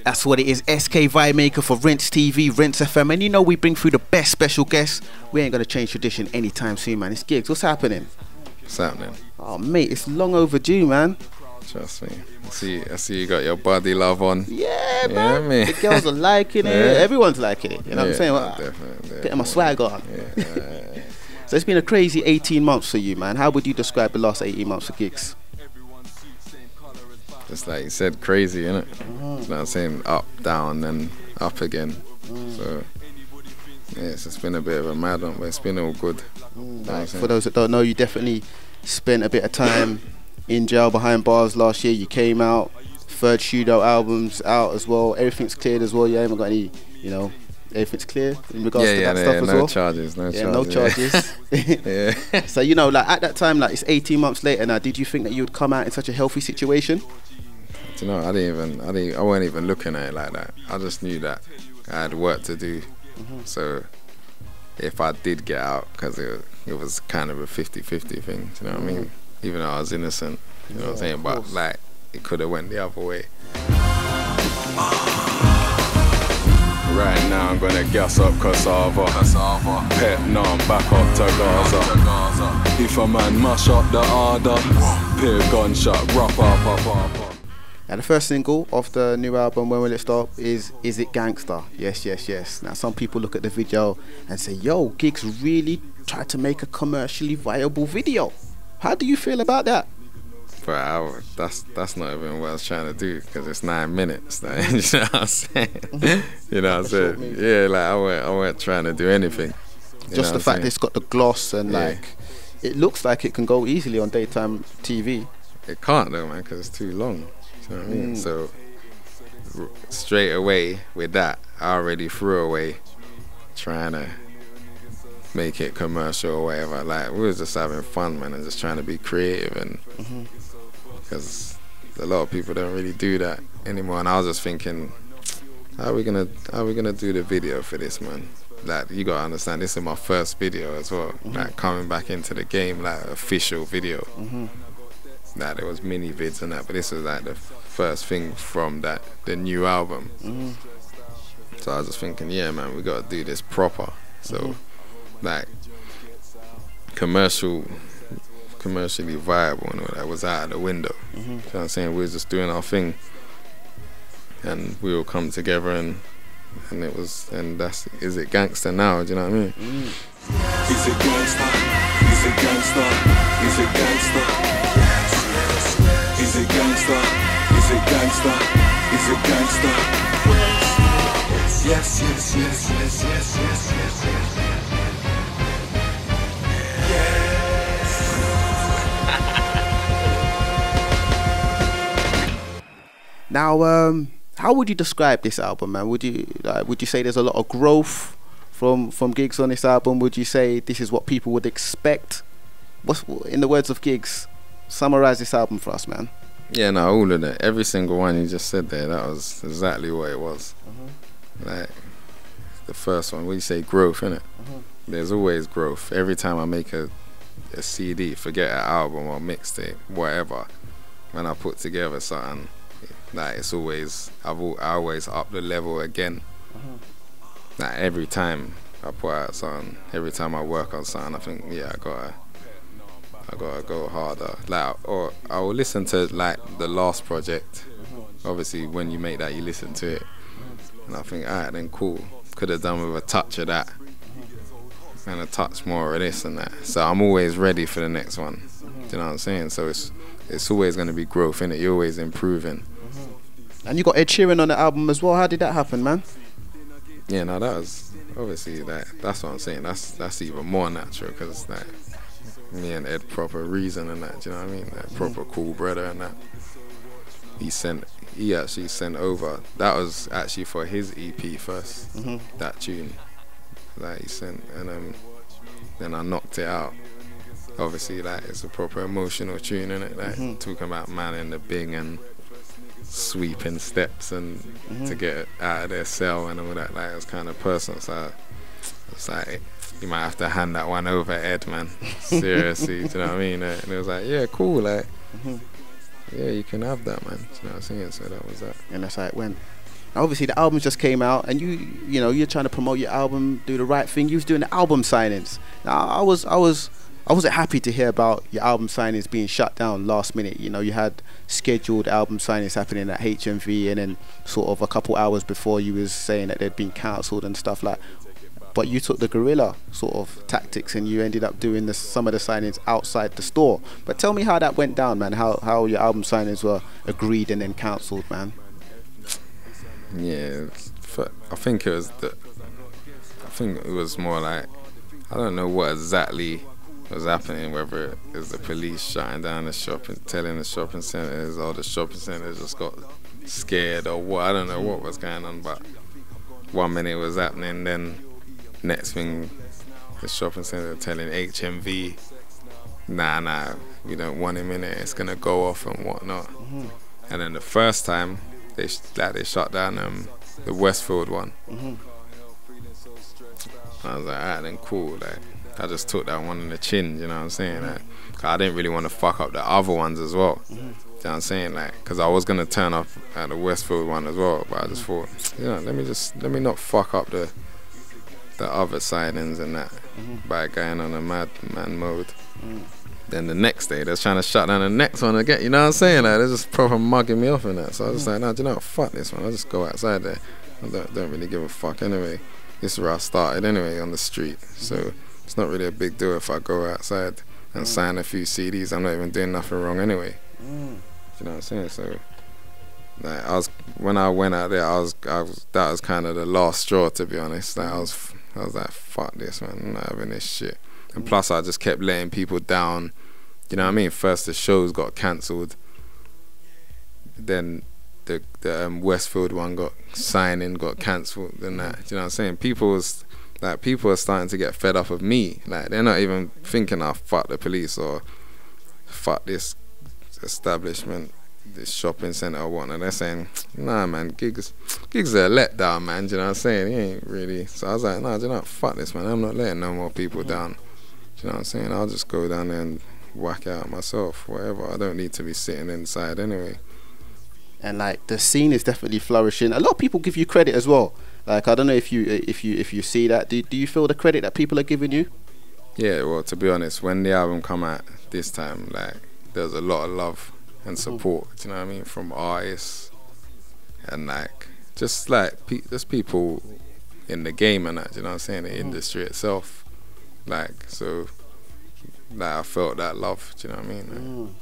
That's what it is. SK Vibe Maker for Rinse TV, Rinse FM. And you know we bring through the best special guests. We ain't going to change tradition anytime soon, man. It's Gigs. What's happening? What's happening? Oh, mate, it's long overdue, man. Trust me. I see you got your body love on. Yeah, man. The girls are liking it. Everyone's liking it. You know what I'm saying? Well, definitely. Getting my swag on. Yeah. So it's been a crazy 18 months for you, man. How would you describe the last 18 months for Gigs? Just like you said, crazy, innit? You know what I'm saying? Up, down, then up again. So, yeah, it's just been a bit of a mad one, but it's been all good. For those that don't know, you definitely spent a bit of time in jail behind bars last year. You came out, third Shootout album's out as well. Everything's cleared as well. You haven't got any, everything's clear in regards to that stuff as well. No charges. No charges. Yeah. So, like at that time, like it's 18 months later now, did you think that you would come out in such a healthy situation? Do you know, I wasn't even looking at it like that. I just knew that I had work to do. So if I did get out, because it was kind of a 50-50 thing, do you know what I mean? Even though I was innocent, you know what I'm saying? But like, it could have went the other way. Right now I'm gonna gas up Cassava. Pet, no, I'm back up to Gaza. If a man mash up the order, peer gunshot, rough up. Now the first single of the new album, When Will It Stop, is It Gangsta? Yes. Now some people look at the video and say, yo, Gigs really tried to make a commercially viable video. How do you feel about that? For an hour, that's not even what I was trying to do, because it's 9 minutes. Like, you know what I'm saying? You know what I'm saying? Yeah, like I weren't trying to do anything. Just the fact that it's got the gloss and like, it looks like it can go easily on daytime TV. It can't though, man, because it's too long. You know what I mean? So straight away with that, I already threw away trying to make it commercial or whatever. Like, we was just having fun, man, and just trying to be creative, and because a lot of people don't really do that anymore. And I was just thinking, how are we gonna do the video for this, man? Like, you gotta understand, this is my first video as well. Like, coming back into the game, like official video. Like, there was mini vids and that, but this was like the first thing from the new album. So I was just thinking, yeah, man, we gotta do this proper. So like commercially viable and all that was out of the window. You know what I'm saying? We were just doing our thing, and we all come together, and that's Is It Gangsta now? Do you know what I mean? Is it gangsta? Is it gangsta? Is it gangsta? Is it gangsta? Is it gangsta? Is it gangsta? Yes. Now, how would you describe this album, man? Would you say there's a lot of growth from Gigs on this album? Would you say this is what people would expect? What's, in the words of Gigs, summarize this album for us, man? Yeah, no, all of that, every single one you just said there, that was exactly what it was. Like the first one, we say growth, innit? There's always growth. Every time I make a CD, forget an album or mixtape, whatever, when I put together something, like it's always, I always up the level again. Like every time I put out something, every time I work on something, I think, yeah, I gotta go harder. Like, or I will listen to like the last project. Obviously, when you make that, you listen to it, and I think, alright, then cool. Could have done with a touch of that, and a touch more of this and that. So I'm always ready for the next one. Do you know what I'm saying? So it's always going to be growth, innit? You're always improving. And you got Ed Sheeran on the album as well. How did that happen, man? Yeah, no, that was obviously that's what I'm saying. That's even more natural, because like me and Ed proper reason and that. Do you know what I mean? Like, proper cool brother and that. He actually sent over. That was actually for his EP first. That tune, like he sent, and then I knocked it out. Obviously, like it's a proper emotional tune, innit? Like talking about man in the bing and sweeping steps and to get out of their cell and all that. Like, it was kind of personal. So it's like, you might have to hand that one over, Ed, man. Seriously, do you know what I mean? And it was like, yeah, cool, like, yeah, you can have that, man. You know what I'm saying? So that was that. And that's how it went. Now, obviously, the album just came out, and you know, you're trying to promote your album, do the right thing. You was doing the album signings. Now, I wasn't happy to hear about your album signings being shut down last minute. You know, you had scheduled album signings happening at HMV, and then sort of a couple hours before you was saying that they'd been cancelled and stuff like. But you took the guerrilla sort of tactics, and you ended up doing some of the signings outside the store. But tell me how that went down, man. How your album signings were agreed and then cancelled, man. Yeah, I think it was more like, I don't know what exactly was happening, whether it was the police shutting down the shop and telling the shopping centres, or the shopping centres just got scared, or what. I don't know what was going on, but 1 minute it was happening, then next thing the shopping centre telling HMV, nah, we don't want him in it, it's gonna go off and whatnot. And then the first time they shut down the Westfield one. I was like, alright then, cool. Like, I just took that one in the chin, you know what I'm saying? Like, 'cause I didn't really want to fuck up the other ones as well. You know what I'm saying? Like, 'cause I was gonna turn up at the Westfield one as well, but I just thought, you know, let me not fuck up the other signings and that by going on a madman mode. Then the next day, they're trying to shut down the next one again. You know what I'm saying? Like, they're just proper mugging me off and that. So I was just like, no, do you know what? Fuck this one. I'll just go outside there. I don't really give a fuck anyway. This is where I started anyway, on the street. So it's not really a big deal if I go outside and sign a few CDs. I'm not even doing nothing wrong anyway. Do you know what I'm saying? So like, when I went out there, that was kind of the last straw, to be honest. Like, I was like, fuck this, man. I'm not having this shit. And plus, I just kept letting people down. You know what I mean? First, the shows got cancelled. Then the Westfield one got cancelled. And that, you know what I'm saying? People are starting to get fed up of me. Like, they're not even thinking, fuck the police or fuck this establishment, this shopping centre or whatnot. They're saying, nah, man, gigs are a letdown, man. Do you know what I'm saying? He ain't really. So I was like, nah, do you know what? Fuck this, man. I'm not letting no more people down. Do you know what I'm saying? I'll just go down there and whack out myself, whatever. I don't need to be sitting inside anyway. And like, the scene is definitely flourishing. A lot of people give you credit as well. Like, I don't know if you see that. Do you feel the credit that people are giving you? Yeah, well, to be honest, when the album come out this time, like, there's a lot of love and support. Do you know what I mean? From artists and like, just like just people in the game and that. Do you know what I'm saying? The industry itself. Like, so, like, I felt that love. Do you know what I mean? Like,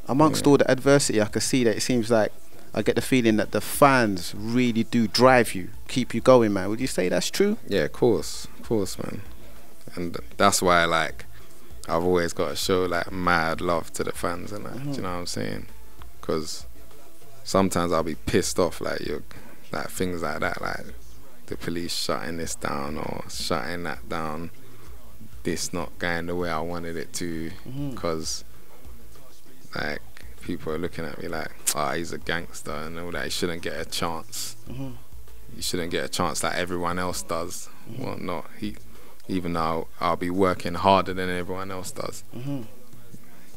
amongst all the adversity, I can see that it seems like I get the feeling that the fans really do drive you, keep you going, man. Would you say that's true? Yeah, of course, man. And that's why, like, I've always got to show like mad love to the fans and that. Do you know what I'm saying? Because sometimes I'll be pissed off, like, things like that, like the police shutting this down or shutting that down. This not going the way I wanted it to, because like, people are looking at me like, he's a gangster and all that. He shouldn't get a chance. You shouldn't get a chance like everyone else does. Well, not even though I'll be working harder than everyone else does.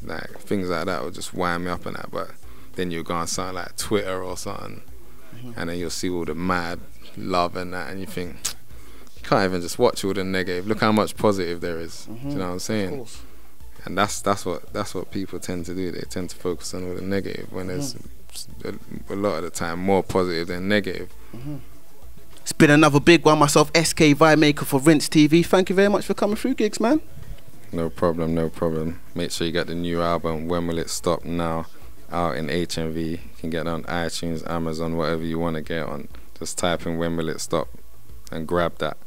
Like, things like that will just wind me up and that. But then you'll go on something like Twitter or something, and then you'll see all the mad love and that, and you think, you can't even just watch all the negative. Look how much positive there is. Do you know what I'm saying? And that's what people tend to do. They tend to focus on all the negative when there's a lot of the time more positive than negative. It's been another big one. Myself, SK Vibemaker for Rinse TV. Thank you very much for coming through, Giggs, man. No problem. Make sure you get the new album, When Will It Stop Now, out in HMV. You can get it on iTunes, Amazon, whatever you want to get on. Just type in When Will It Stop and grab that.